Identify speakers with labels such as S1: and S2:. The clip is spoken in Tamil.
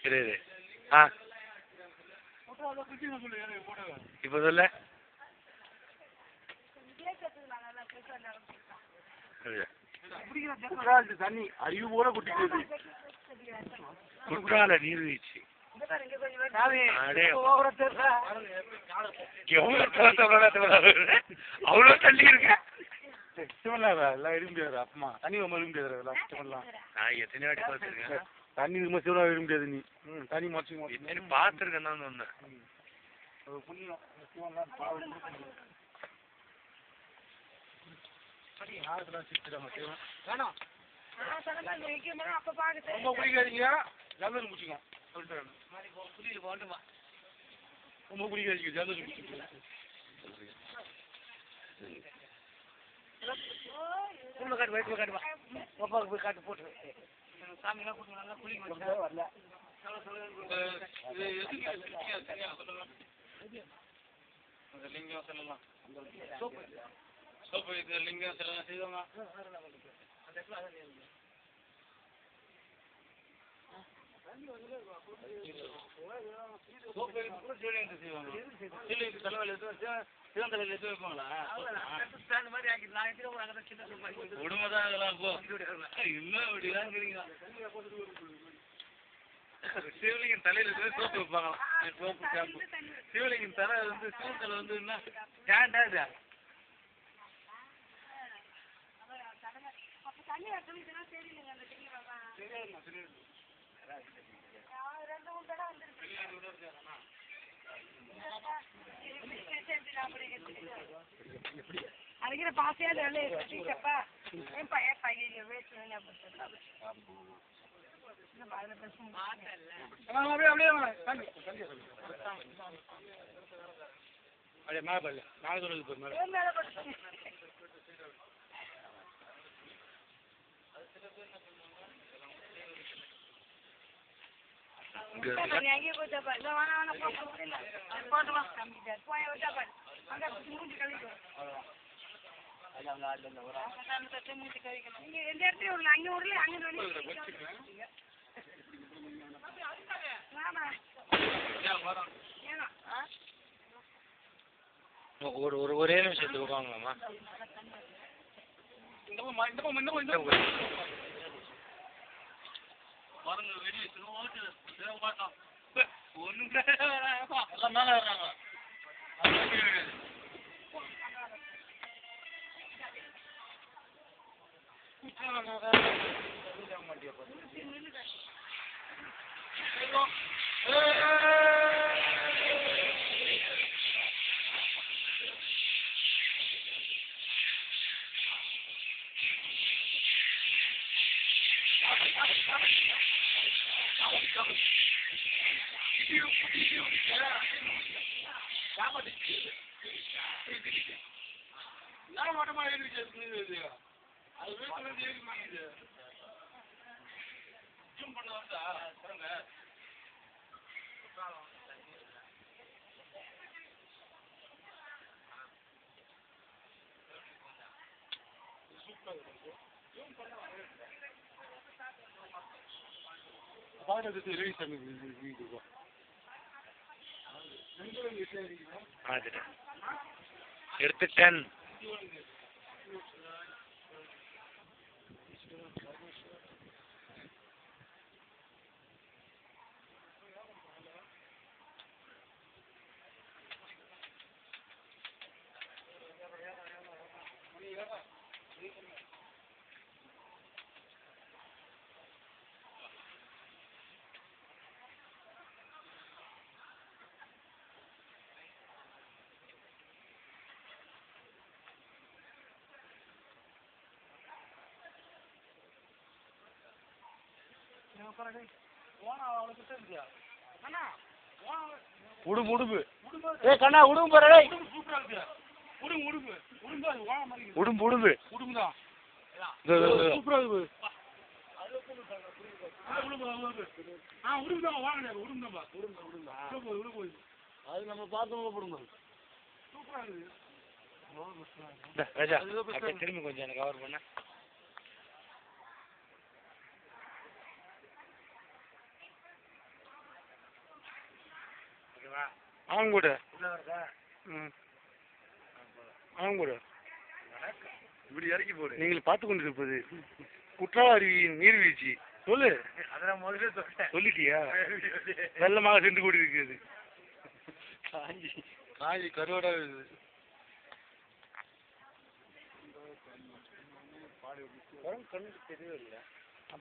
S1: இரு இரு. ஆ இப்போ சொல்ல
S2: தண்ணி அறிவு போல குட்டிக்கிறது
S1: குற்றால நீர்வீழ்ச்சி. அவ்வளோ தள்ளி இருக்க
S2: எல்லாம் இருக்க முடியாது. அப்பமா தண்ணி ரொம்ப இருக்க முடியாது.
S1: நான் எத்தனை வாட்டி பார்த்துருக்கேன்.
S2: தண்ணி ரொம்ப சிவனா இருக்க முடியாது. நீ தண்ணி மறைச்சு
S1: பார்த்துருக்கேன் தான் சொன்னேன்.
S2: ரொம்ப பிடிக்காதீங்க. ஜலதோஷம் முடிச்சுங்க சொல்லிட்டு ரொம்ப பிடிக்காதீங்க. ஜலதோஷம் முடிச்சுங்க. காட்டு போய் காட்டு போட்டு சாமிலாம் கூட்டு நல்லா குளிக்க வரல. லிங்கம் சொல்லலாம். சோப்பு இது லிங்கம் சொல்லலாம் செய்வாங்க. உடம்புதான் அதெல்லாம் போ இன்னும் அப்படிதான் சிவலிங்கம் தலையில சோப்பு வைப்பாங்களாம். சோப்பு ஷாம்பு சிவலிங்கம் தலை வந்து சிவன் தலை வந்து என்ன ஸ்டாண்டா இது
S3: அதுக்கிற பாசையாத டீச்சப்பா ஏன் பையன் பையன் வேஸ்ட்
S2: அப்படியே மேலே பல்ல நாலு சொல்லுது மேலே
S3: அங்கே போய் மூஞ்சி கழிக்கும். எந்த இடத்துல உள்ள அங்கே ஊர்ல அங்கே
S1: ஒரே நிமிஷத்துக்கு உட்காங்களாமா.
S2: மேல வர்றாங்க.
S1: எடுத்துட்டேன்.
S2: உடும்பு உடும்பு ஏ கண்ணா உடும்பு போறடே உடும்பு உடும்பு உடும்பு உடும்பு உடும்பு உடும்பு தான் சூப்பரா இருக்கு. உடும்பு தான் வாங்க உடும்பு தான் உடும்பு உடும்பு அது நம்ம பார்த்தோம் உடும்பு சூப்பரா இருக்கு.
S1: ராஜா திரும்பி கொஞ்சம் எனக்கு கவர் பண்ண.
S2: ஆங்கூட ம் ஆங்கூட
S1: இப்படி இறக்கி போடு.
S2: நீங்கள் பார்த்து கொண்டிருப்பது குற்றால அருவியின் நீர்வீழ்ச்சி. சொல்லு.
S1: அதெல்லாம் முதல்ல சொல்லிட்டேன்.
S2: சொல்லிட்டியா? வெள்ளமாக சென்று கொண்டு இருக்கிறது.
S1: காஞ்சி கருவாடா இருக்குது.
S2: கண்ணுக்கு தெரியவே இல்லை.